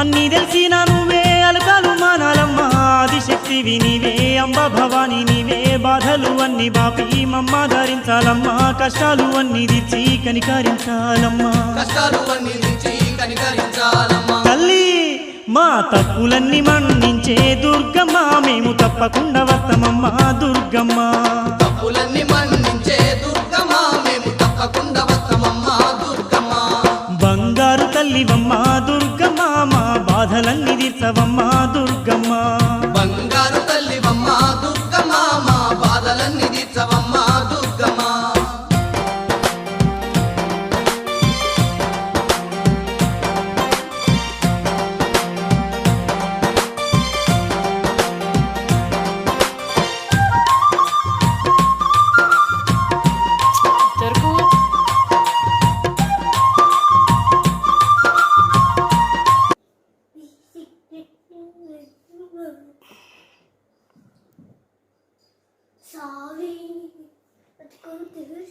అన్నీ తెలిసిన నువ్వే అలకాలు మానాలమ్మా ఆదిశక్తివి నీవే అంబ భవాని నీవే బాధలు అన్ని బాపి మమ్మ ధరించాలమ్మా కష్టాలు అన్ని తీర్చి కనికరించాలమ్మా తల్లి మా తప్పులన్నీ మన్నించే దుర్గమ్మ మేము తప్పకుండా వస్తామమ్మా దుర్గమ్మ తప్పులన్నీ మన్నించే దుర్గమ్మ మేము తప్పకుండా వస్తామమ్మా దుర్గమ్మ బంగారు తల్లివమ్మ దుర్గమ్మ మా బాధలన్నీ తీర్చవమ్మా దుర్గమ్మ బంగారు తల్లివమ్మ దుర్గమ్మ మా బాధలన్నీ తీర్చవమ్మ Durgamma Sorry, let's go to the